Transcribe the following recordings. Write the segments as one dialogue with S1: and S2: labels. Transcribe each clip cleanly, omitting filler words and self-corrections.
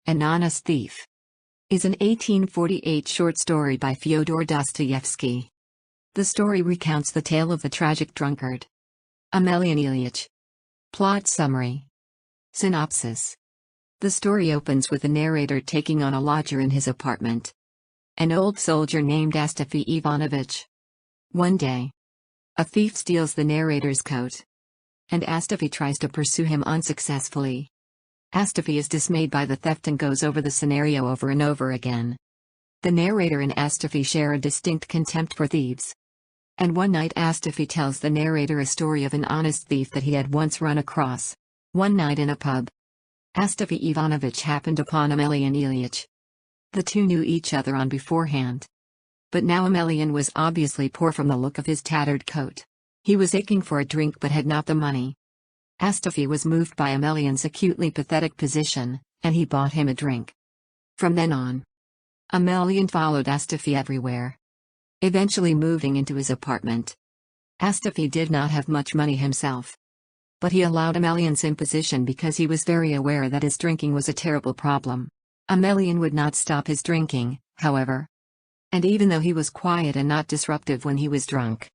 S1: An Honest Thief is an 1848 short story by Fyodor Dostoyevsky. The story recounts the tale of the tragic drunkard, Emelyan Ilyitch. Plot summary. Synopsis. The story opens with the narrator taking on a lodger in his apartment, an old soldier named Astafy Ivanovich. One day, a thief steals the narrator's coat, and Astafy tries to pursue him unsuccessfully. Astafy is dismayed by the theft and goes over the scenario over and over again. The narrator and Astafy share a distinct contempt for thieves. And one night Astafy tells the narrator a story of an honest thief that he had once run across. One night in a pub, Astafy Ivanovich happened upon Emelyan Ilyitch. The two knew each other on beforehand. But now Emelyan was obviously poor from the look of his tattered coat. He was aching for a drink but had not the money. Astafy was moved by Emelyan's acutely pathetic position, and he bought him a drink. From then on, Emelyan followed Astafy everywhere, eventually moving into his apartment. Astafy did not have much money himself, but he allowed Emelyan's imposition because he was very aware that his drinking was a terrible problem. Emelyan would not stop his drinking, however. And even though he was quiet and not disruptive when he was drunk,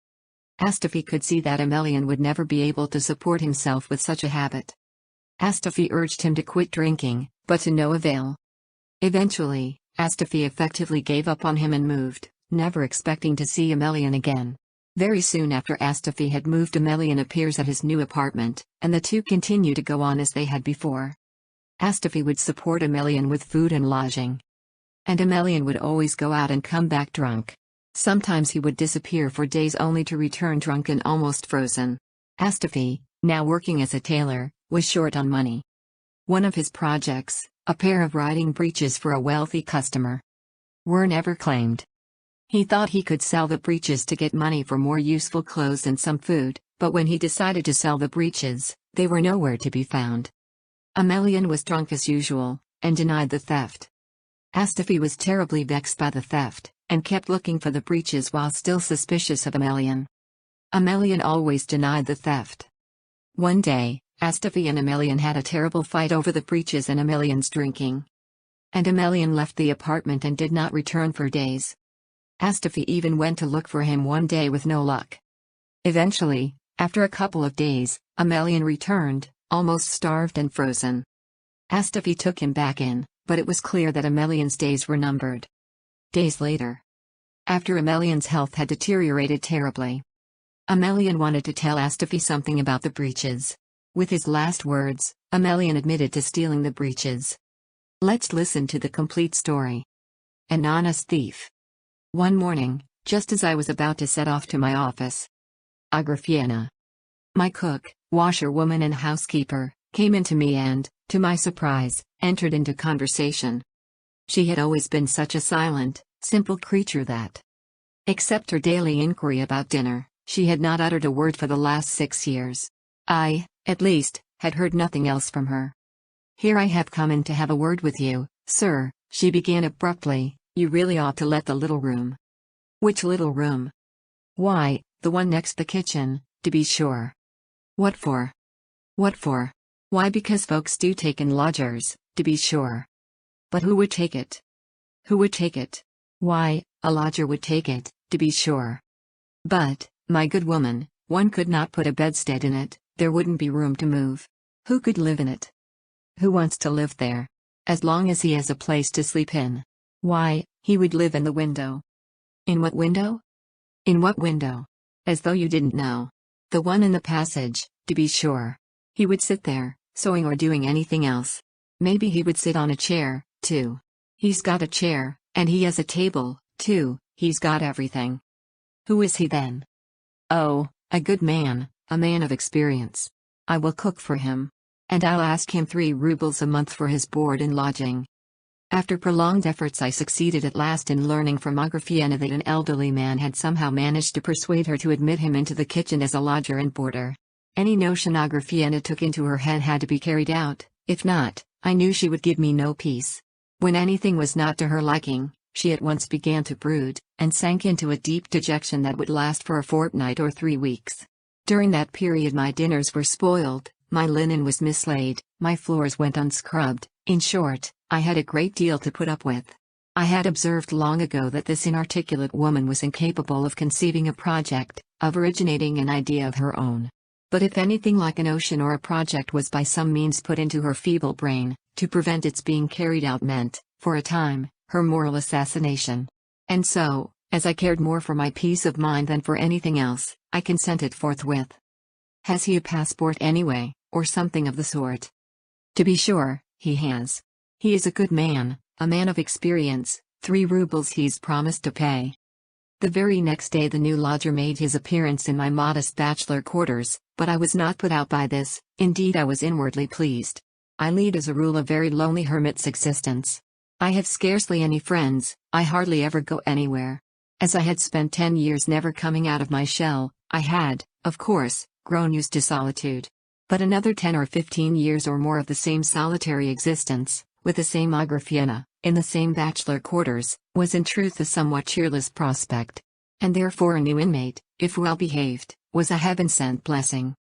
S1: Astafy could see that Emelyan would never be able to support himself with such a habit. Astafy urged him to quit drinking, but to no avail. Eventually, Astafy effectively gave up on him and moved, never expecting to see Emelyan again. Very soon after Astafy had moved, Emelyan appears at his new apartment, and the two continue to go on as they had before. Astafy would support Emelyan with food and lodging, and Emelyan would always go out and come back drunk. Sometimes he would disappear for days only to return drunk and almost frozen. Astafy, now working as a tailor, was short on money. One of his projects, a pair of riding breeches for a wealthy customer, were never claimed. He thought he could sell the breeches to get money for more useful clothes and some food, but when he decided to sell the breeches, they were nowhere to be found. Emelyan was drunk as usual, and denied the theft. Astafy was terribly vexed by the theft, and kept looking for the breeches while still suspicious of Emelyan. Emelyan always denied the theft. One day, Astafy and Emelyan had a terrible fight over the breeches and Emelyan's drinking. And Emelyan left the apartment and did not return for days. Astafy even went to look for him one day with no luck. Eventually, after a couple of days, Emelyan returned, almost starved and frozen. Astafy took him back in, but it was clear that Emelyan's days were numbered. Days later, after Emelyan's health had deteriorated terribly, Emelyan wanted to tell Astafy something about the breeches. With his last words, Emelyan admitted to stealing the breeches. Let's listen to the complete story. An Honest Thief. One morning, just as I was about to set off to my office, Agrafena, my cook, washerwoman and housekeeper, came in to me and, to my surprise, entered into conversation. She had always been such a silent, simple creature that, except her daily inquiry about dinner, she had not uttered a word for the last 6 years. I, at least, had heard nothing else from her. Here I have come in to have a word with you, sir, she began abruptly. You really ought to let the little room. Which little room? Why, the one next the kitchen, to be sure. What for? What for? Why, because folks do take in lodgers, to be sure. But who would take it? Who would take it? Why, a lodger would take it, to be sure. But, my good woman, one could not put a bedstead in it, there wouldn't be room to move. Who could live in it? Who wants to live there? As long as he has a place to sleep in. Why, he would live in the window. In what window? In what window? As though you didn't know. The one in the passage, to be sure. He would sit there, sewing or doing anything else. Maybe he would sit on a chair, too. He's got a chair, and he has a table, too, he's got everything. Who is he then? Oh, a good man, a man of experience. I will cook for him. And I'll ask him 3 rubles a month for his board and lodging. After prolonged efforts I succeeded at last in learning from Agrafena that an elderly man had somehow managed to persuade her to admit him into the kitchen as a lodger and boarder. Any notion Agrafena took into her head had to be carried out, if not, I knew she would give me no peace. When anything was not to her liking, she at once began to brood, and sank into a deep dejection that would last for a fortnight or 3 weeks. During that period my dinners were spoiled, my linen was mislaid, my floors went unscrubbed, In short, I had a great deal to put up with. I had observed long ago that this inarticulate woman was incapable of conceiving a project, of originating an idea of her own. But if anything like a notion or a project was by some means put into her feeble brain, to prevent its being carried out meant, for a time, her moral assassination. And so, as I cared more for my peace of mind than for anything else, I consented forthwith. Has he a passport anyway, or something of the sort? To be sure, he has. He is a good man, a man of experience, 3 rubles he's promised to pay. The very next day the new lodger made his appearance in my modest bachelor quarters, but I was not put out by this, indeed I was inwardly pleased. I lead as a rule a very lonely hermit's existence. I have scarcely any friends, I hardly ever go anywhere. As I had spent 10 years never coming out of my shell, I had, of course, grown used to solitude. But another 10 or 15 years or more of the same solitary existence, with the same Agrafena, in the same bachelor quarters, was in truth a somewhat cheerless prospect. And therefore a new inmate, if well behaved, was a heaven-sent blessing.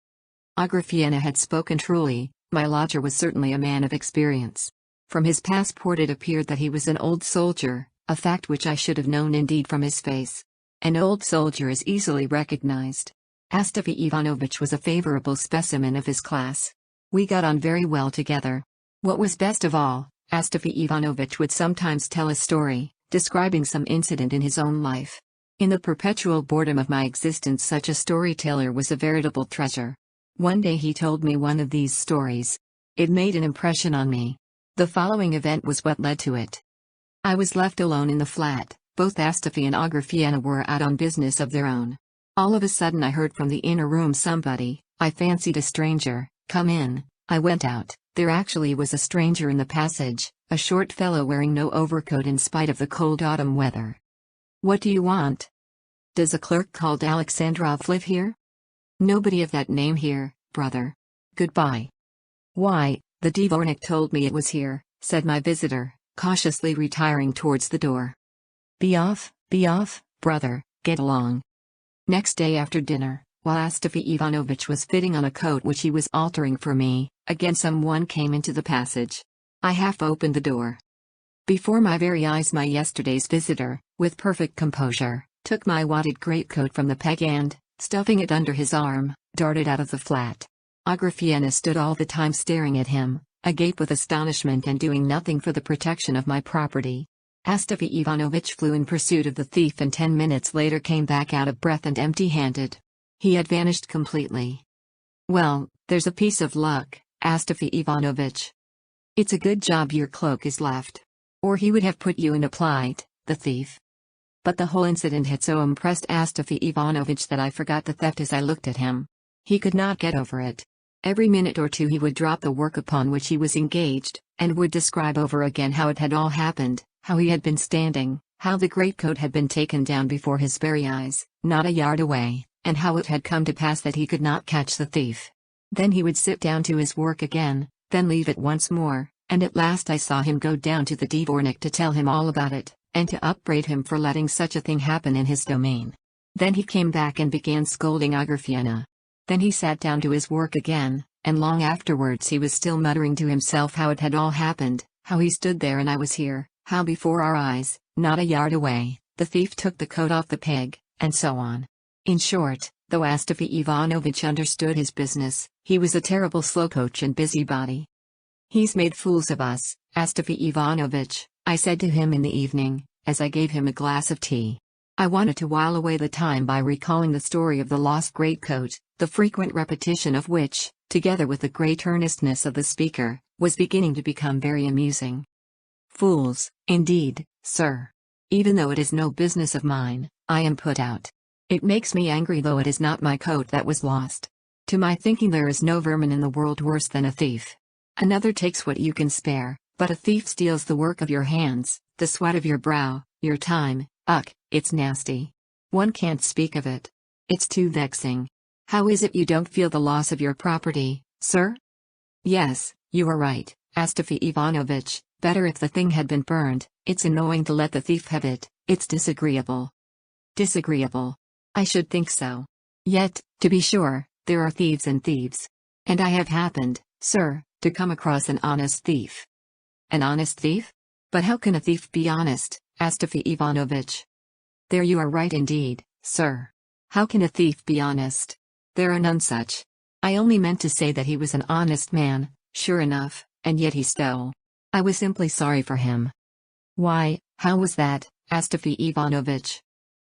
S1: Agrafena had spoken truly, my lodger was certainly a man of experience. From his passport it appeared that he was an old soldier, a fact which I should have known indeed from his face. An old soldier is easily recognized. Astafy Ivanovitch was a favorable specimen of his class. We got on very well together. What was best of all, Astafy Ivanovitch would sometimes tell a story, describing some incident in his own life. In the perpetual boredom of my existence such a storyteller was a veritable treasure. One day he told me one of these stories. It made an impression on me. The following event was what led to it. I was left alone in the flat, both Astafy and Agrafena were out on business of their own. All of a sudden I heard from the inner room somebody, I fancied a stranger, come in. I went out. There actually was a stranger in the passage, a short fellow wearing no overcoat in spite of the cold autumn weather. What do you want? Does a clerk called Alexandrov live here? Nobody of that name here, brother. Goodbye. Why, the dvornik told me it was here, said my visitor, cautiously retiring towards the door. Be off, brother, get along. Next day after dinner, while Astafy Ivanovitch was fitting on a coat which he was altering for me, again someone came into the passage. I half opened the door. Before my very eyes my yesterday's visitor, with perfect composure, took my wadded greatcoat from the peg and, stuffing it under his arm, darted out of the flat. Agrafena stood all the time staring at him, agape with astonishment and doing nothing for the protection of my property. Astafy Ivanovitch flew in pursuit of the thief and 10 minutes later came back out of breath and empty-handed. He had vanished completely. Well, there's a piece of luck, Astafy Ivanovitch. It's a good job your cloak is left. Or he would have put you in a plight, the thief. But the whole incident had so impressed Astafy Ivanovitch that I forgot the theft as I looked at him. He could not get over it. Every minute or two he would drop the work upon which he was engaged, and would describe over again how it had all happened, how he had been standing, how the greatcoat had been taken down before his very eyes, not a yard away, and how it had come to pass that he could not catch the thief. Then he would sit down to his work again, then leave it once more, and at last I saw him go down to the dvornik to tell him all about it, and to upbraid him for letting such a thing happen in his domain. Then he came back and began scolding Agrafena. Then he sat down to his work again, and long afterwards he was still muttering to himself how it had all happened, how he stood there and I was here, how before our eyes, not a yard away, the thief took the coat off the peg, and so on. In short, though Astafy Ivanovitch understood his business, he was a terrible slowcoach and busybody. He's made fools of us, Astafy Ivanovitch, I said to him in the evening, as I gave him a glass of tea. I wanted to while away the time by recalling the story of the lost greatcoat, the frequent repetition of which, together with the great earnestness of the speaker, was beginning to become very amusing. Fools, indeed, sir. Even though it is no business of mine, I am put out. It makes me angry though it is not my coat that was lost. To my thinking there is no vermin in the world worse than a thief. Another takes what you can spare, but a thief steals the work of your hands, the sweat of your brow, your time. Ugh, it's nasty. One can't speak of it. It's too vexing. How is it you don't feel the loss of your property, sir? Yes, you are right, Astafy Ivanovitch, better if the thing had been burned. It's annoying to let the thief have it, it's disagreeable. Disagreeable. I should think so. Yet, to be sure, there are thieves and thieves. And I have happened, sir, to come across an honest thief. An honest thief? But how can a thief be honest? Asked Ivanovich. There you are right indeed, sir. How can a thief be honest? There are none such. I only meant to say that he was an honest man, sure enough, and yet he stole. I was simply sorry for him. Why, how was that? Asked Ivanovich.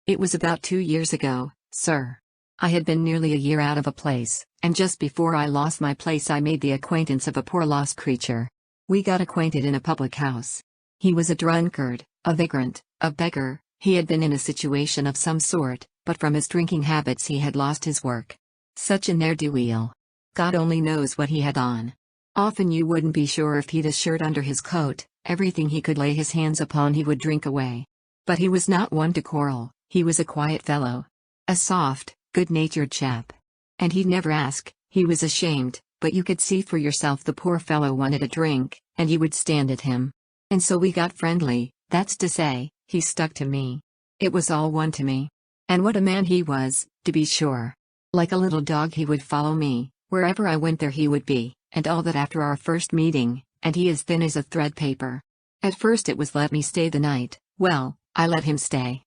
S1: It was about 2 years ago, sir. I had been nearly a year out of a place, and just before I lost my place I made the acquaintance of a poor lost creature. We got acquainted in a public house. He was a drunkard, a vagrant, a beggar. He had been in a situation of some sort, but from his drinking habits he had lost his work. Such a ne'er-do-weel. God only knows what he had on. Often you wouldn't be sure if he'd a shirt under his coat. Everything he could lay his hands upon he would drink away. But he was not one to quarrel. He was a quiet fellow. A soft, good-natured chap. And he'd never ask, he was ashamed, but you could see for yourself the poor fellow wanted a drink, and you would stand at him. And so we got friendly, that's to say, he stuck to me. It was all one to me. And what a man he was, to be sure. Like a little dog he would follow me, wherever I went there he would be, and all that after our first meeting, and he as thin as a thread paper. At first it was let me stay the night. Well, I let him stay.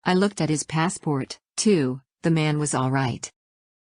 S1: I looked at his passport, too. The man was all right.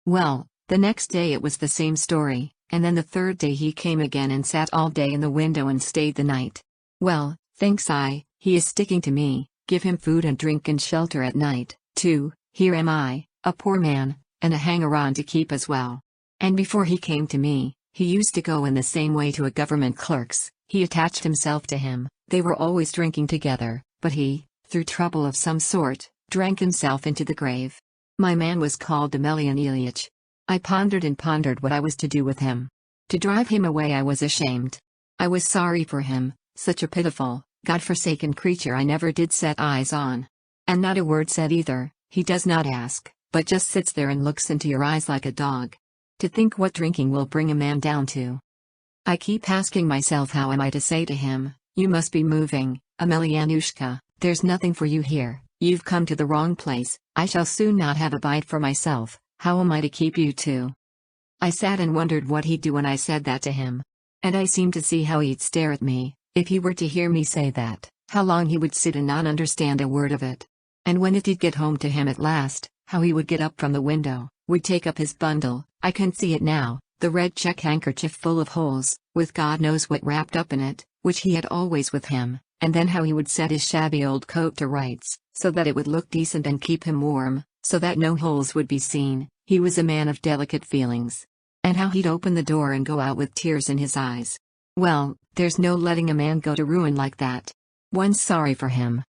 S1: Well, the next day it was the same story, and then the third day he came again and sat all day in the window and stayed the night. Well, thinks I, he is sticking to me, give him food and drink and shelter at night, too. Here am I, a poor man, and a hanger-on to keep as well. And before he came to me, he used to go in the same way to a government clerk's. He attached himself to him, they were always drinking together, but he, through trouble of some sort, drank himself into the grave. My man was called Emelyan Ilyitch. I pondered and pondered what I was to do with him. To drive him away I was ashamed. I was sorry for him, such a pitiful, God-forsaken creature I never did set eyes on. And not a word said either. He does not ask, but just sits there and looks into your eyes like a dog. To think what drinking will bring a man down to. I keep asking myself how am I to say to him, you must be moving, Emelyanushka, there's nothing for you here, you've come to the wrong place, I shall soon not have a bite for myself, how am I to keep you two? I sat and wondered what he'd do when I said that to him. And I seemed to see how he'd stare at me, if he were to hear me say that, how long he would sit and not understand a word of it. And when it did get home to him at last, how he would get up from the window, would take up his bundle, I can see it now, the red check handkerchief full of holes, with God knows what wrapped up in it, which he had always with him, and then how he would set his shabby old coat to rights, so that it would look decent and keep him warm, so that no holes would be seen. He was a man of delicate feelings. And how he'd open the door and go out with tears in his eyes. Well, there's no letting a man go to ruin like that. One's sorry for him.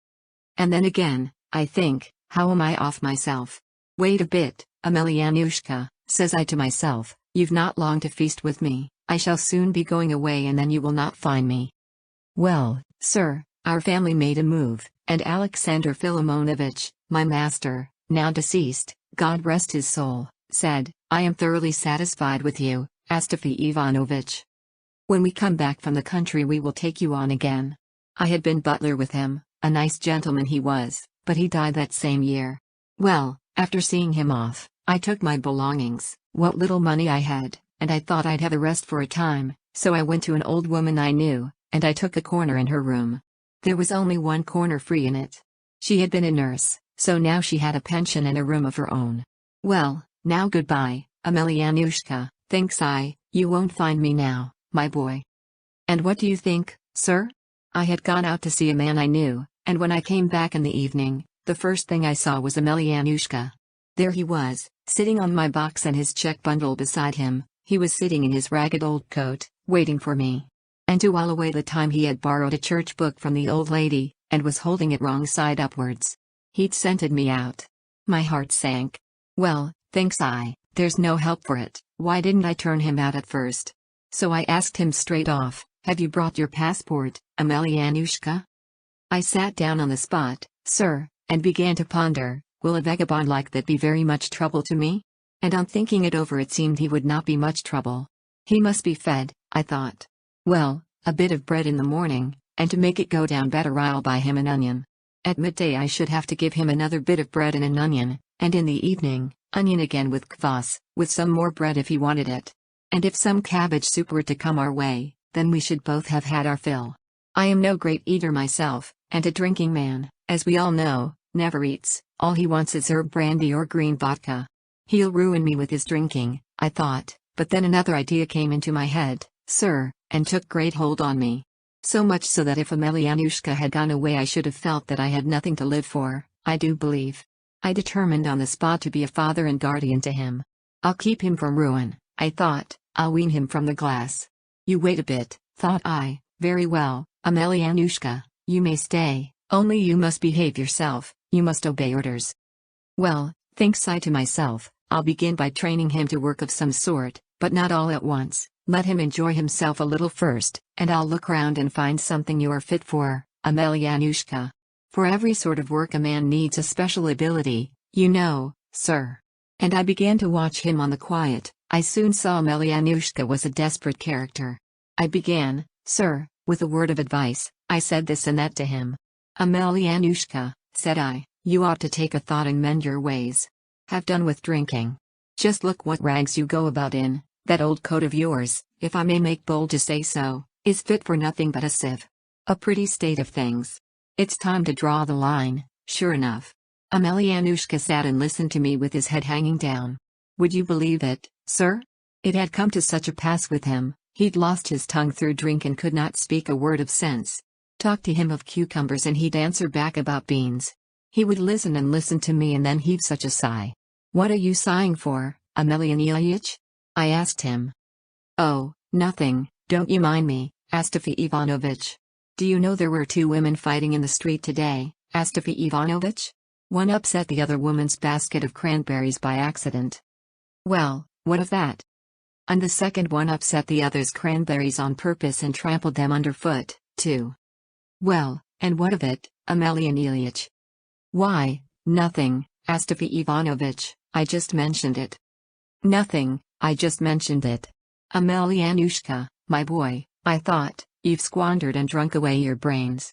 S1: And then again, I think, how am I off myself? Wait a bit, Emelyanushka, says I to myself, you've not long to feast with me, I shall soon be going away and then you will not find me. Well, sir, our family made a move, and Alexander Philomonovich, my master, now deceased, God rest his soul, said, I am thoroughly satisfied with you, Astafy Ivanovich. When we come back from the country we will take you on again. I had been butler with him, a nice gentleman he was, but he died that same year. Well, after seeing him off, I took my belongings, what little money I had, and I thought I'd have a rest for a time, so I went to an old woman I knew, and I took a corner in her room. There was only one corner free in it. She had been a nurse, so now she had a pension and a room of her own. Well, now goodbye, Emelyanushka, thinks I, you won't find me now, my boy. And what do you think, sir? I had gone out to see a man I knew, and when I came back in the evening, the first thing I saw was Emelyanushka. There he was, sitting on my box and his check bundle beside him. He was sitting in his ragged old coat, waiting for me. And to while away the time he had borrowed a church book from the old lady, and was holding it wrong side upwards. He'd scented me out. My heart sank. Well, thinks I, there's no help for it, why didn't I turn him out at first? So I asked him straight off, have you brought your passport, Emelyanushka? I sat down on the spot, sir, and began to ponder, will a vagabond like that be very much trouble to me? And on thinking it over it seemed he would not be much trouble. He must be fed, I thought. Well, a bit of bread in the morning, and to make it go down better I'll buy him an onion. At midday I should have to give him another bit of bread and an onion, and in the evening, onion again with kvass, with some more bread if he wanted it. And if some cabbage soup were to come our way, then we should both have had our fill. I am no great eater myself, and a drinking man, as we all know, never eats. All he wants is herb brandy or green vodka. He'll ruin me with his drinking, I thought, but then another idea came into my head, sir, and took great hold on me. So much so that if Emelyan had gone away I should have felt that I had nothing to live for, I do believe. I determined on the spot to be a father and guardian to him. I'll keep him from ruin, I thought, I'll wean him from the glass. You wait a bit, thought I. Very well, Emelyan, you may stay, only you must behave yourself, you must obey orders. Well, thinks I to myself, I'll begin by training him to work of some sort, but not all at once. Let him enjoy himself a little first, and I'll look round and find something you are fit for, Emelyan. For every sort of work a man needs a special ability, you know, sir. And I began to watch him on the quiet. I soon saw Emelyan was a desperate character. I began, sir, with a word of advice. I said this and that to him. Emelyan, said I, you ought to take a thought and mend your ways. Have done with drinking. Just look what rags you go about in. That old coat of yours, if I may make bold to say so, is fit for nothing but a sieve. A pretty state of things. It's time to draw the line, sure enough. Emelyan sat and listened to me with his head hanging down. Would you believe it, sir? It had come to such a pass with him, he'd lost his tongue through drink and could not speak a word of sense. Talk to him of cucumbers and he'd answer back about beans. He would listen and listen to me and then heave such a sigh. What are you sighing for, Emelyan Ilyitch? I asked him. Oh, nothing, don't you mind me, Astafy Ivanovitch. Do you know there were 2 women fighting in the street today, Astafy Ivanovitch? One upset the other woman's basket of cranberries by accident. Well, what of that? And the second one upset the other's cranberries on purpose and trampled them underfoot, too. Well, and what of it, Emelyan Ilyitch? Why, nothing, Astafy Ivanovitch, I just mentioned it. Nothing, I just mentioned it. Emelyan, my boy, I thought, you've squandered and drunk away your brains.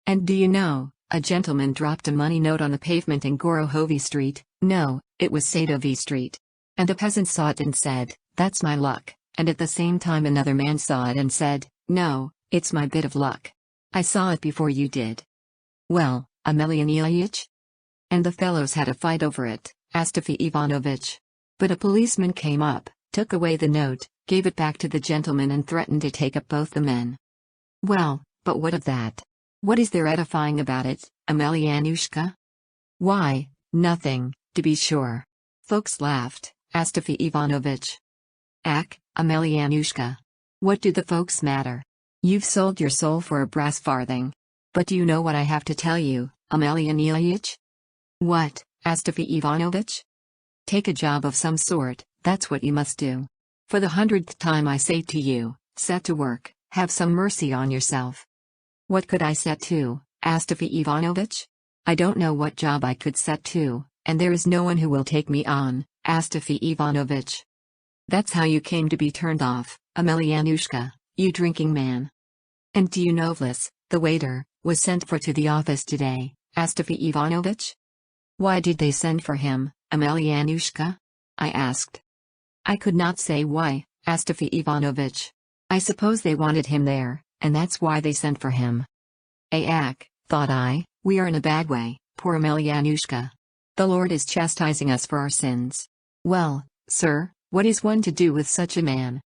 S1: And do you know, a gentleman dropped a money note on the pavement in Gorohovy Street, no, it was Sadovy Street. And a peasant saw it and said, that's my luck, and at the same time another man saw it and said, no, it's my bit of luck. I saw it before you did. Well, Emelyan Ilyitch? And the fellows had a fight over it, Astafy Ivanovitch. But a policeman came up, took away the note, gave it back to the gentleman and threatened to take up both the men. Well, but what of that? What is there edifying about it, Emelyan? Why, nothing, to be sure. Folks laughed, Astafy Ivanovitch. Ak, Emelyan. What do the folks matter? You've sold your soul for a brass farthing. But do you know what I have to tell you, Emelyan Ilyitch? What, Astafy Ivanovitch? Take a job of some sort, that's what you must do. For the 100th time I say to you, set to work, have some mercy on yourself. What could I set to, Astafy Ivanovitch? I don't know what job I could set to, and there is no one who will take me on, Astafy Ivanovitch. That's how you came to be turned off, Emelyan, you drinking man. And do you know Vlis, the waiter, was sent for to the office today, Astafy Ivanovitch? Why did they send for him, Emelyan? I asked. I could not say why, Astafy Ivanovitch. I suppose they wanted him there, and that's why they sent for him. Ak, thought I, we are in a bad way, poor Emelyan. The Lord is chastising us for our sins. Well, sir, what is one to do with such a man?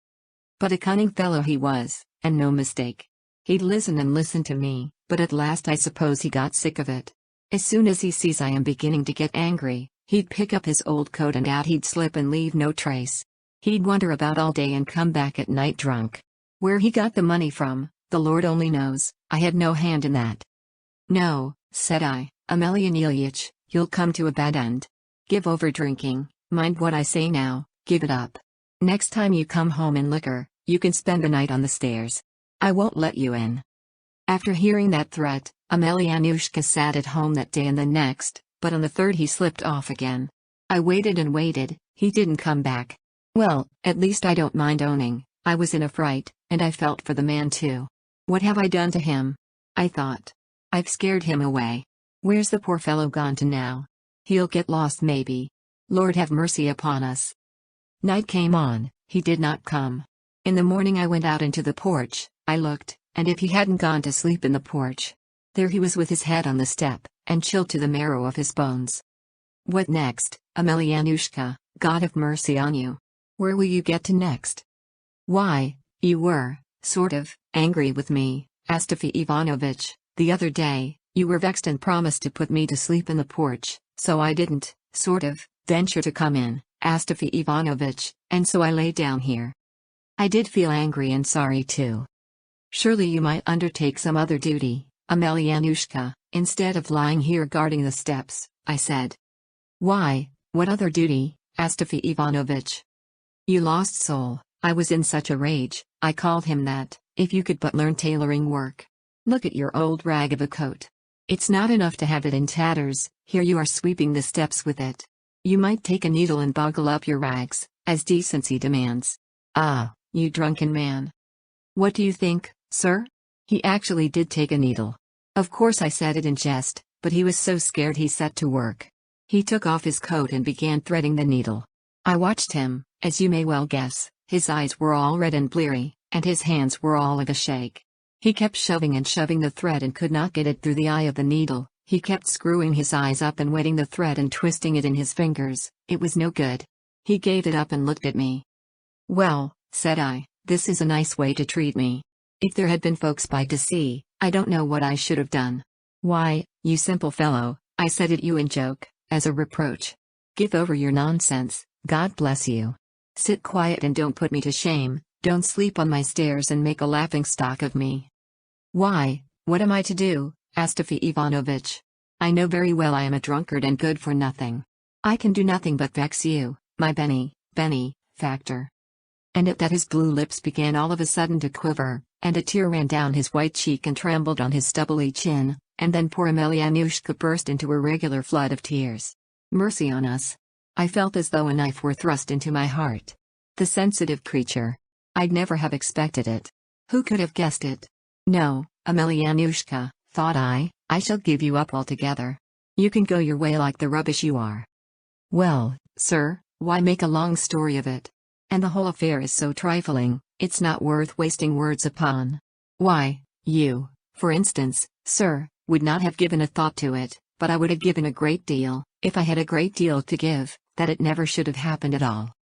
S1: But a cunning fellow he was, and no mistake. He'd listen and listen to me, but at last I suppose he got sick of it. As soon as he sees I am beginning to get angry, he'd pick up his old coat and out he'd slip and leave no trace. He'd wander about all day and come back at night drunk. Where he got the money from, the Lord only knows, I had no hand in that. No, said I, Emelyan Ilyitch, you'll come to a bad end. Give over drinking, mind what I say now, give it up. Next time you come home in liquor, you can spend the night on the stairs. I won't let you in. After hearing that threat, Emelyan sat at home that day and the next, but on the third he slipped off again. I waited and waited, he didn't come back. Well, at least I don't mind owning, I was in a fright, and I felt for the man too. What have I done to him? I thought. I've scared him away. Where's the poor fellow gone to now? He'll get lost maybe. Lord have mercy upon us. Night came on, he did not come. In the morning I went out into the porch, I looked, and if he hadn't gone to sleep in the porch. There he was with his head on the step, and chilled to the marrow of his bones. What next, Emelyanushka, God have mercy on you. Where will you get to next? Why, you were, sort of, angry with me, Astafy Ivanovitch, the other day. You were vexed and promised to put me to sleep in the porch, so I didn't, sort of, venture to come in, Astafy Ivanovitch, and so I lay down here. I did feel angry and sorry too. Surely you might undertake some other duty, Emelyanushka, instead of lying here guarding the steps, I said. Why, what other duty, Astafy Ivanovitch? You lost soul, I was in such a rage, I called him that, if you could but learn tailoring work. Look at your old rag of a coat. It's not enough to have it in tatters, here you are sweeping the steps with it. You might take a needle and buckle up your rags, as decency demands. Ah, you drunken man. What do you think, sir? He actually did take a needle. Of course I said it in jest, but he was so scared he set to work. He took off his coat and began threading the needle. I watched him, as you may well guess, his eyes were all red and bleary, and his hands were all of a shake. He kept shoving and shoving the thread and could not get it through the eye of the needle. He kept screwing his eyes up and wetting the thread and twisting it in his fingers. It was no good. He gave it up and looked at me. Well, said I, this is a nice way to treat me. If there had been folks by to see, I don't know what I should have done. Why, you simple fellow, I said it you in joke, as a reproach. Give over your nonsense, God bless you. Sit quiet and don't put me to shame, don't sleep on my stairs and make a laughingstock of me. Why, what am I to do, Astafy Ivanovitch? I know very well I am a drunkard and good for nothing. I can do nothing but vex you, my benefactor. And at that his blue lips began all of a sudden to quiver, and a tear ran down his white cheek and trembled on his stubbly chin, and then poor Emelyanushka burst into a regular flood of tears. Mercy on us. I felt as though a knife were thrust into my heart. The sensitive creature. I'd never have expected it. Who could have guessed it? No, Emelyanushka, thought I shall give you up altogether. You can go your way like the rubbish you are. Well, sir, why make a long story of it? And the whole affair is so trifling, it's not worth wasting words upon. Why, you, for instance, sir, would not have given a thought to it, but I would have given a great deal, if I had a great deal to give, that it never should have happened at all.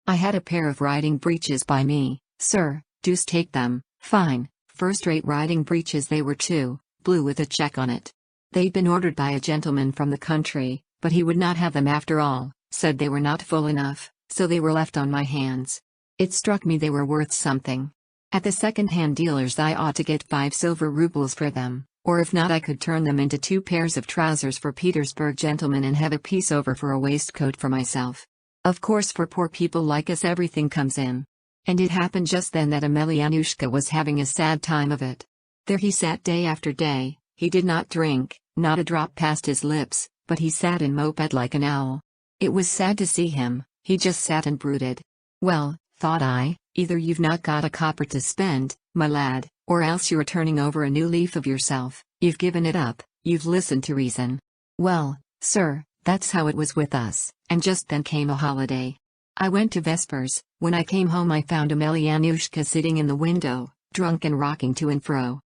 S1: I had a pair of riding breeches by me, sir, deuce take them, fine, first-rate riding breeches they were too, blue with a check on it. They'd been ordered by a gentleman from the country, but he would not have them after all, said they were not full enough, so they were left on my hands. It struck me they were worth something. At the second-hand dealer's I ought to get 5 silver rubles for them, or if not I could turn them into 2 pairs of trousers for Petersburg gentlemen and have a piece over for a waistcoat for myself. Of course for poor people like us everything comes in. And it happened just then that Emelyanushka was having a sad time of it. There he sat day after day, he did not drink, not a drop passed his lips, but he sat and moped like an owl. It was sad to see him, he just sat and brooded. Well, thought I, either you've not got a copper to spend, my lad, or else you're turning over a new leaf of yourself, you've given it up, you've listened to reason. Well, sir, that's how it was with us, and just then came a holiday. I went to vespers. When I came home I found Emelyanushka sitting in the window, drunk and rocking to and fro.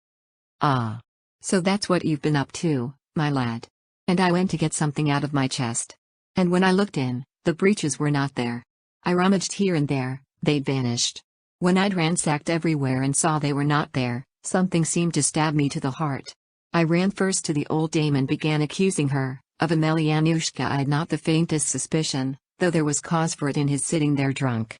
S1: Ah. So that's what you've been up to, my lad. And I went to get something out of my chest. And when I looked in, the breeches were not there. I rummaged here and there, they'd vanished. When I'd ransacked everywhere and saw they were not there, something seemed to stab me to the heart. I ran first to the old dame and began accusing her. Of Emelyanushka I had not the faintest suspicion, though there was cause for it in his sitting there drunk.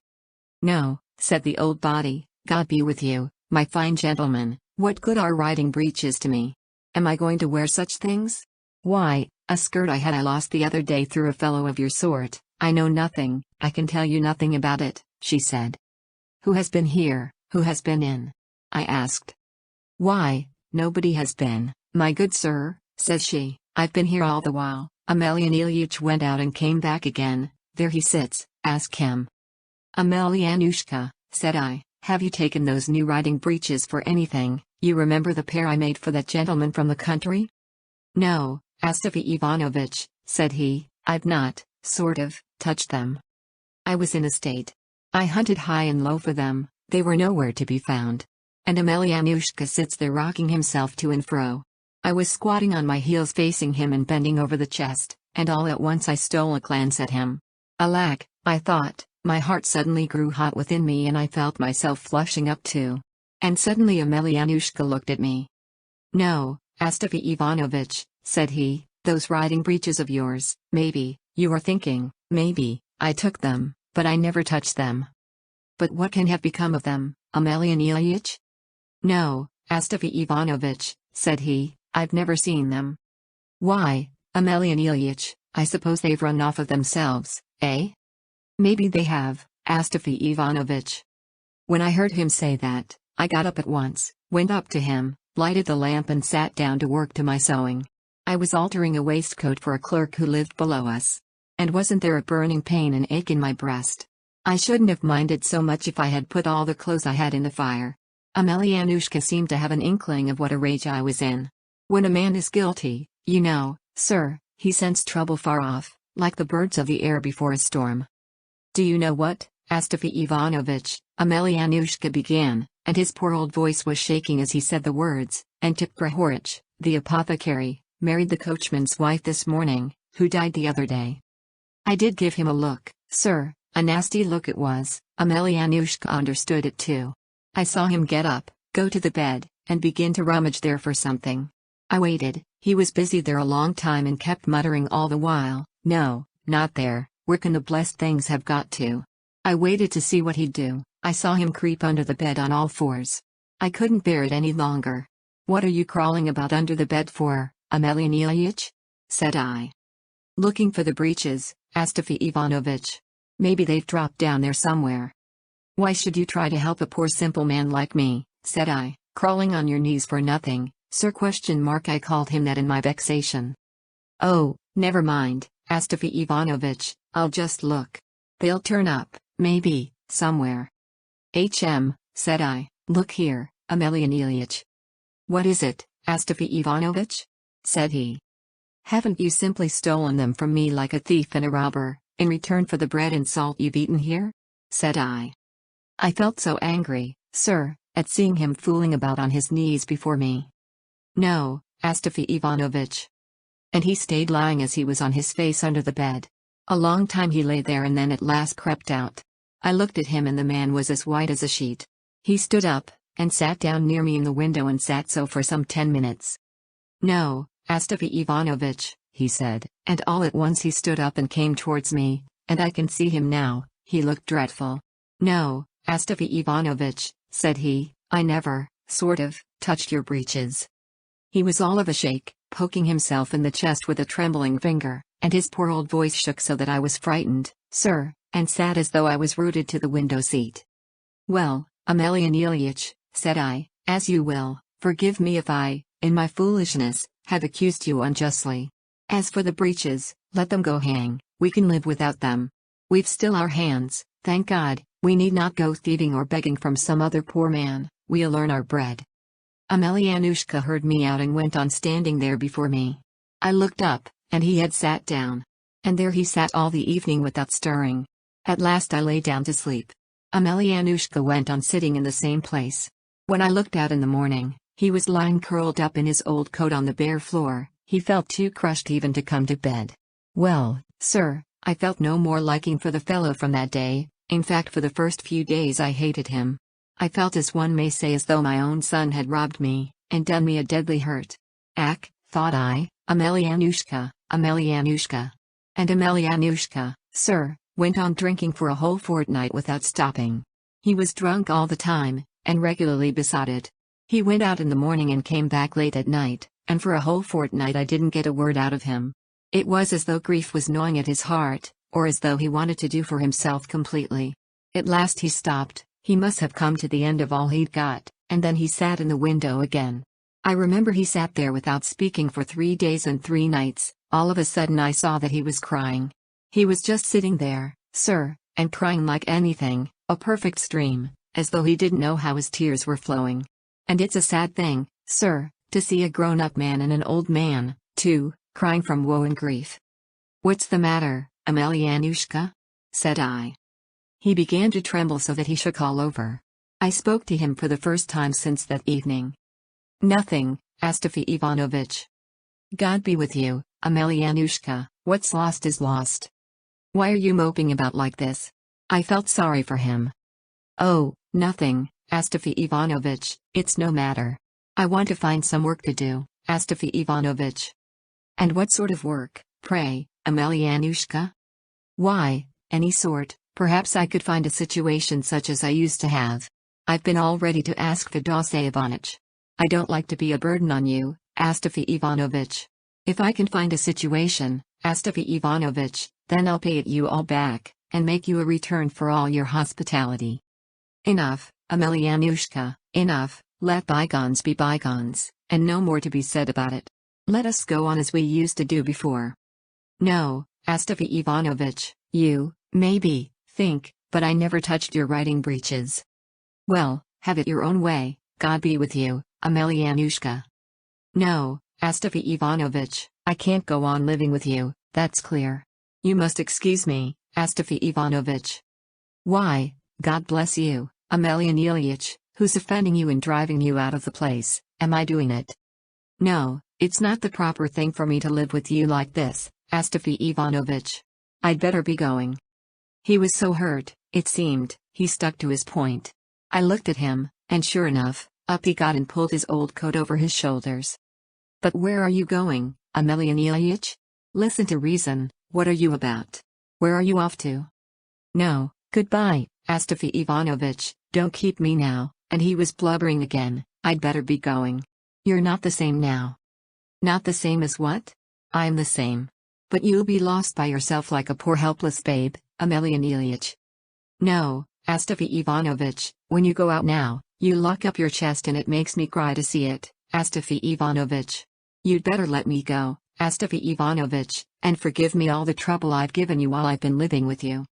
S1: No, said the old body, God be with you, my fine gentleman, what good are riding breeches to me? Am I going to wear such things? Why, a skirt I lost the other day through a fellow of your sort. I know nothing, I can tell you nothing about it, she said. Who has been here, who has been in? I asked. Why, nobody has been, my good sir, says she, I've been here all the while. Emelyan Ilyitch went out and came back again, there he sits, ask him. Emelyanushka, said I, have you taken those new riding breeches for anything? You remember the pair I made for that gentleman from the country? No, Astafy Ivanovitch, said he, I've not, sort of, touched them. I was in a state. I hunted high and low for them, They were nowhere to be found. And Emelyan sits there rocking himself to and fro. I was squatting on my heels facing him and bending over the chest, and all at once I stole a glance at him. Alack, I thought, my heart suddenly grew hot within me and I felt myself flushing up too. And suddenly Emelyan looked at me. "No, Astafy Ivanovitch," said he, "those riding breeches of yours, maybe, you are thinking, maybe, I took them, but I never touched them." "But what can have become of them, Emelyan Ilyitch?" "No, Astafy Ivanovitch," said he, "I've never seen them." "Why, Emelyan Ilyitch, I suppose they've run off of themselves, eh?" "Maybe they have, Astafy Ivanovitch." When I heard him say that, I got up at once, went up to him, lighted the lamp and sat down to work to my sewing. I was altering a waistcoat for a clerk who lived below us. And wasn't there a burning pain and ache in my breast? I shouldn't have minded so much if I had put all the clothes I had in the fire. Emelyan seemed to have an inkling of what a rage I was in. When a man is guilty, you know, sir, he scents trouble far off, like the birds of the air before a storm. "Do you know what, Astafy Ivanovitch?" Emelyan began, and his poor old voice was shaking as he said the words, "And Tip Prahorich, the apothecary, married the coachman's wife this morning, who died the other day." I did give him a look, sir, a nasty look it was. Emelyan understood it too. I saw him get up, go to the bed, and begin to rummage there for something. I waited, he was busy there a long time and kept muttering all the while, "No, not there, where can the blessed things have got to?" I waited to see what he'd do. I saw him creep under the bed on all fours. I couldn't bear it any longer. "What are you crawling about under the bed for, Emelyan Ilyitch?" said I. "Looking for the breeches, Astafy Ivanovitch. Maybe they've dropped down there somewhere." "Why should you try to help a poor simple man like me?" said I, "crawling on your knees for nothing, sir?" I called him that in my vexation. "Oh, never mind, Astafy Ivanovitch, I'll just look. They'll turn up, maybe, somewhere." Said I, "Look here, Emelyan Ilyitch." "What is it, Astafy Ivanovitch?" said he. "Haven't you simply stolen them from me like a thief and a robber, in return for the bread and salt you've eaten here?" said I. I felt so angry, sir, at seeing him fooling about on his knees before me. "No, Astafy Ivanovitch." And he stayed lying as he was on his face under the bed. A long time he lay there and then at last crept out. I looked at him and the man was as white as a sheet. He stood up, and sat down near me in the window and sat so for some 10 minutes. "No, Astafy Ivanovitch," he said, and all at once he stood up and came towards me, and I can see him now, he looked dreadful. "No, Astafy Ivanovitch," said he, "I never, touched your breeches." He was all of a shake, poking himself in the chest with a trembling finger, and his poor old voice shook so that I was frightened, sir, and sat as though I was rooted to the window seat. "Well, Emelyan Ilyitch," said I, "as you will, forgive me if I, in my foolishness, have accused you unjustly. As for the breeches, let them go hang, we can live without them. We've still our hands, thank God, we need not go thieving or begging from some other poor man, we'll earn our bread." Emelyan heard me out and went on standing there before me. I looked up, and he had sat down. And there he sat all the evening without stirring. At last I lay down to sleep. Emelyan went on sitting in the same place. When I looked out in the morning, he was lying curled up in his old coat on the bare floor. He felt too crushed even to come to bed. Well, sir, I felt no more liking for the fellow from that day. In fact, for the first few days I hated him. I felt, as one may say, as though my own son had robbed me, and done me a deadly hurt. "Ak," thought I, Emelyan. And Emelyan, sir, went on drinking for a whole fortnight without stopping. He was drunk all the time, and regularly besotted. He went out in the morning and came back late at night, and for a whole fortnight I didn't get a word out of him. It was as though grief was gnawing at his heart, or as though he wanted to do for himself completely. At last he stopped. He must have come to the end of all he'd got, and then he sat in the window again. I remember he sat there without speaking for 3 days and 3 nights. All of a sudden I saw that he was crying. He was just sitting there, sir, and crying like anything, a perfect stream, as though he didn't know how his tears were flowing. And it's a sad thing, sir, to see a grown-up man and an old man, too, crying from woe and grief. "What's the matter, Emelyan?" said I. He began to tremble so that he shook all over. I spoke to him for the first time since that evening. Nothing, Astafy Ivanovich. God be with you, Emelyanushka, what's lost is lost. Why are you moping about like this? I felt sorry for him. Oh, nothing, Astafy Ivanovich, it's no matter. I want to find some work to do, Astafy Ivanovich. And what sort of work, pray, Emelyanushka? Why, any sort. Perhaps I could find a situation such as I used to have. I've been all ready to ask Fyodor Dostoyevsky. I don't like to be a burden on you, Astafy Ivanovich. If I can find a situation, Astafy Ivanovich, then I'll pay it you all back, and make you a return for all your hospitality. Enough, Emelyanushka, enough, let bygones be bygones, and no more to be said about it. Let us go on as we used to do before. No, Astafy Ivanovich, you, maybe, think, but I never touched your riding breeches. Well, have it your own way, God be with you, Emelyanushka. No, Astafy Ivanovich, I can't go on living with you, that's clear. You must excuse me, Astafy Ivanovich. Why, God bless you, Emelyan Ilyitch, who's offending you and driving you out of the place, am I doing it? No, it's not the proper thing for me to live with you like this, Astafy Ivanovich. I'd better be going. He was so hurt, it seemed, he stuck to his point. I looked at him, and sure enough, up he got and pulled his old coat over his shoulders. But where are you going, Emelyan Ilyitch? Listen to reason, what are you about? Where are you off to? No, goodbye, Astafy Ivanovich, don't keep me now, and he was blubbering again, I'd better be going. You're not the same now. Not the same as what? I'm the same. But you'll be lost by yourself like a poor helpless babe, Emelyan Ilyitch. No, Astafy Ivanovich, when you go out now, you lock up your chest and it makes me cry to see it, Astafy Ivanovich. You'd better let me go, Astafy Ivanovich, and forgive me all the trouble I've given you while I've been living with you.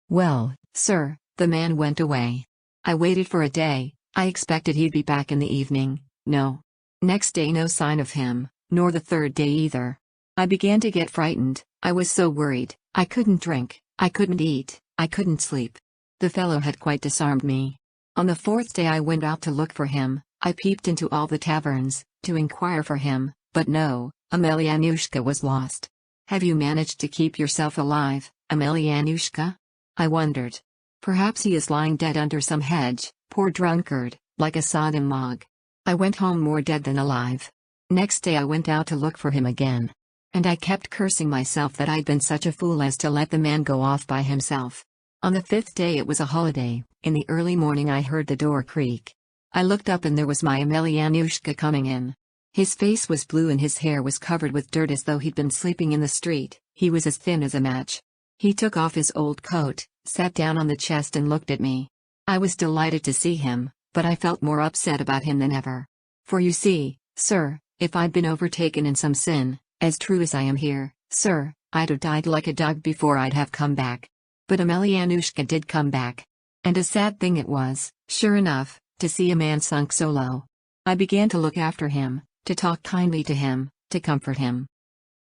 S1: Well, sir, the man went away. I waited for a day, I expected he'd be back in the evening, no. Next day no sign of him, nor the third day either. I began to get frightened, I was so worried, I couldn't drink, I couldn't eat, I couldn't sleep. The fellow had quite disarmed me. On the fourth day I went out to look for him, I peeped into all the taverns, to inquire for him, but no, Emelyanushka was lost. Have you managed to keep yourself alive, Emelyanushka? I wondered. Perhaps he is lying dead under some hedge, poor drunkard, like a sodden log. I went home more dead than alive. Next day I went out to look for him again. And I kept cursing myself that I'd been such a fool as to let the man go off by himself. On the fifth day it was a holiday, in the early morning I heard the door creak. I looked up and there was my Emelyanushka coming in. His face was blue and his hair was covered with dirt as though he'd been sleeping in the street, he was as thin as a match. He took off his old coat, sat down on the chest and looked at me. I was delighted to see him, but I felt more upset about him than ever. For you see, sir, if I'd been overtaken in some sin, as true as I am here, sir, I'd have died like a dog before I'd have come back. But Emelyanushka did come back. And a sad thing it was, sure enough, to see a man sunk so low. I began to look after him, to talk kindly to him, to comfort him.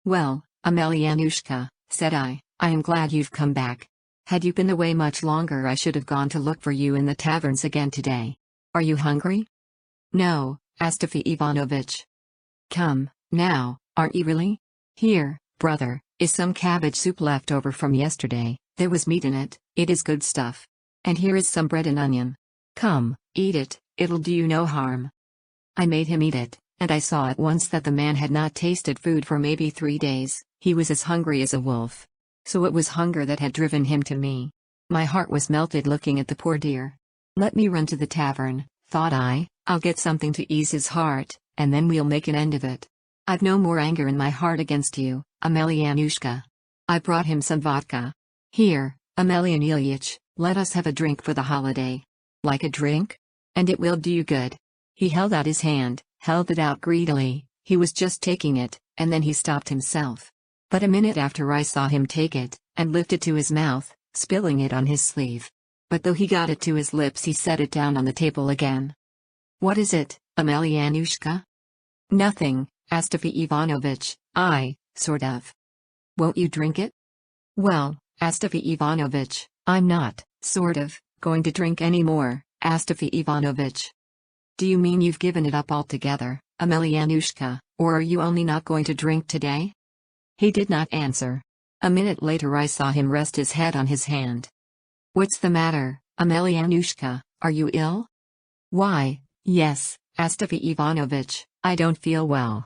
S1: Well, Emelyanushka, said I am glad you've come back. Had you been away much longer I should have gone to look for you in the taverns again today. Are you hungry? No, Astafy Ivanovich. Come, now, aren't you really? Here, brother, is some cabbage soup left over from yesterday, there was meat in it, it is good stuff. And here is some bread and onion. Come, eat it, it'll do you no harm. I made him eat it, and I saw at once that the man had not tasted food for maybe 3 days, he was as hungry as a wolf. So it was hunger that had driven him to me. My heart was melted looking at the poor dear. Let me run to the tavern, thought I, I'll get something to ease his heart, and then we'll make an end of it. I've no more anger in my heart against you, Emelyanushka. I brought him some vodka. Here, Emelyan Ilyitch, let us have a drink for the holiday. Like a drink? And it will do you good. He held out his hand, held it out greedily, he was just taking it, and then he stopped himself. But a minute after I saw him take it, and lift it to his mouth, spilling it on his sleeve. But though he got it to his lips he set it down on the table again. What is it, Emelyanushka? Nothing, Astafy Ivanovich, sort of. Won't you drink it? Well, Astafy Ivanovich, I'm not, sort of, going to drink any more, Astafy Ivanovich. Do you mean you've given it up altogether, Emelyanushka, or are you only not going to drink today? He did not answer. A minute later I saw him rest his head on his hand. What's the matter, Emelyanushka, are you ill? Why, yes, Astafy Ivanovich, I don't feel well.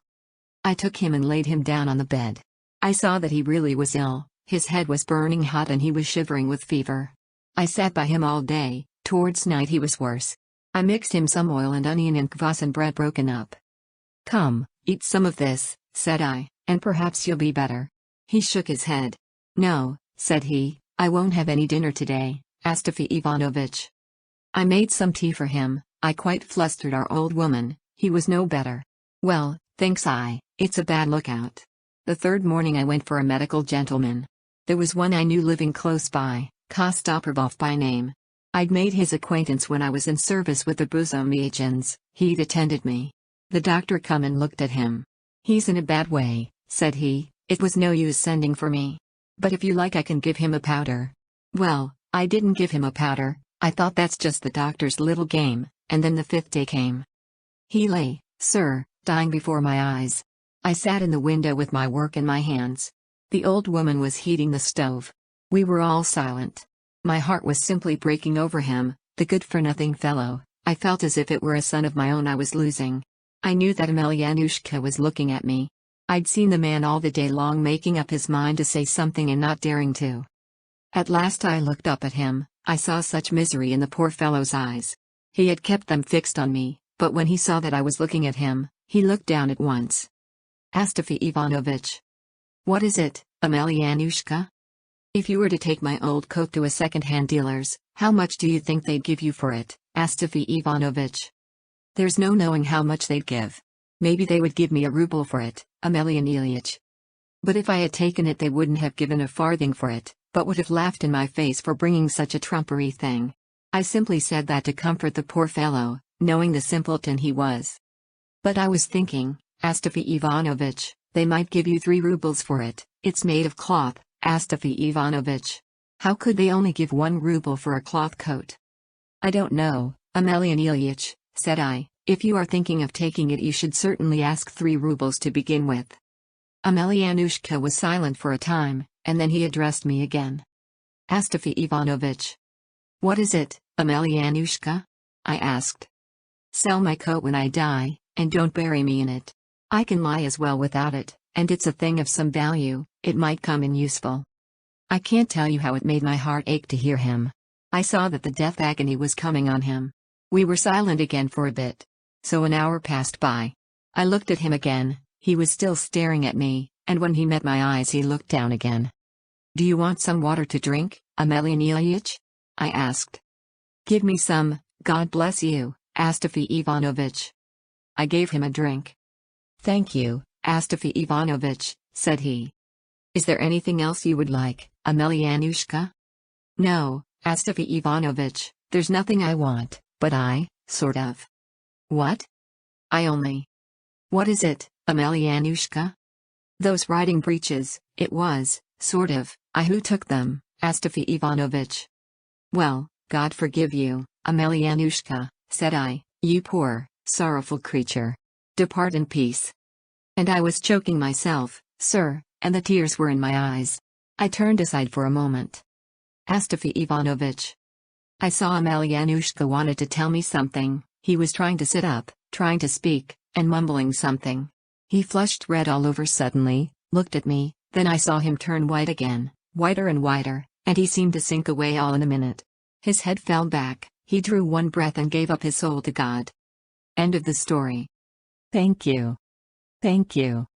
S1: I took him and laid him down on the bed. I saw that he really was ill, his head was burning hot and he was shivering with fever. I sat by him all day, towards night he was worse. I mixed him some oil and onion and kvass and bread broken up. Come, eat some of this, said I, and perhaps you'll be better. He shook his head. No, said he, I won't have any dinner today, Astafy Ivanovich. I made some tea for him, I quite flustered our old woman, he was no better. Well, thinks I, it's a bad lookout. The third morning I went for a medical gentleman. There was one I knew living close by, Kostopravov by name. I'd made his acquaintance when I was in service with the Buzomiagens. He'd attended me. The doctor come and looked at him. He's in a bad way, said he, it was no use sending for me. But if you like I can give him a powder. Well, I didn't give him a powder, I thought that's just the doctor's little game, and then the fifth day came. He lay, sir, dying before my eyes. I sat in the window with my work in my hands. The old woman was heating the stove. We were all silent. My heart was simply breaking over him, the good-for-nothing fellow. I felt as if it were a son of my own I was losing. I knew that Emelyanushka was looking at me. I'd seen the man all the day long making up his mind to say something and not daring to. At last I looked up at him, I saw such misery in the poor fellow's eyes. He had kept them fixed on me, but when he saw that I was looking at him, he looked down at once. Astafy Ivanovich. What is it, Emelyanushka? If you were to take my old coat to a second-hand dealer's, how much do you think they'd give you for it, Astafy Ivanovich? There's no knowing how much they'd give. Maybe they would give me a ruble for it, Emelyan Ilyitch. But if I had taken it they wouldn't have given a farthing for it, but would have laughed in my face for bringing such a trumpery thing. I simply said that to comfort the poor fellow, knowing the simpleton he was. But I was thinking, Astafy Ivanovich, they might give you 3 rubles for it, it's made of cloth, Astafy Ivanovich. How could they only give 1 ruble for a cloth coat? I don't know, Emelyan Ilyitch, said I, if you are thinking of taking it you should certainly ask 3 rubles to begin with. Emelyanushka was silent for a time, and then he addressed me again. Astafy Ivanovich. What is it, Emelyanushka? I asked. Sell my coat when I die, and don't bury me in it. I can lie as well without it, and it's a thing of some value, it might come in useful. I can't tell you how it made my heart ache to hear him. I saw that the death agony was coming on him. We were silent again for a bit. So an hour passed by. I looked at him again, he was still staring at me, and when he met my eyes he looked down again. Do you want some water to drink, Emelyan Ilyitch? I asked. Give me some, God bless you, Astafy Ivanovich. I gave him a drink. Thank you, Astafy Ivanovich, said he. Is there anything else you would like, Emelyanushka? No, Astafy Ivanovich, there's nothing I want, but sort of. What? I only. What is it, Emelyanushka? Those riding breeches, it was, sort of, I who took them, Astafy Ivanovich. Well, God forgive you, Emelyanushka, said I, you poor, sorrowful creature. Depart in peace. And I was choking myself, sir, and the tears were in my eyes. I turned aside for a moment. Astafy Ivanovich. I saw Emelyanushka wanted to tell me something, he was trying to sit up, trying to speak, and mumbling something. He flushed red all over suddenly, looked at me, then I saw him turn white again, whiter and whiter, and he seemed to sink away all in a minute. His head fell back, he drew one breath and gave up his soul to God. End of the story. Thank you. Thank you.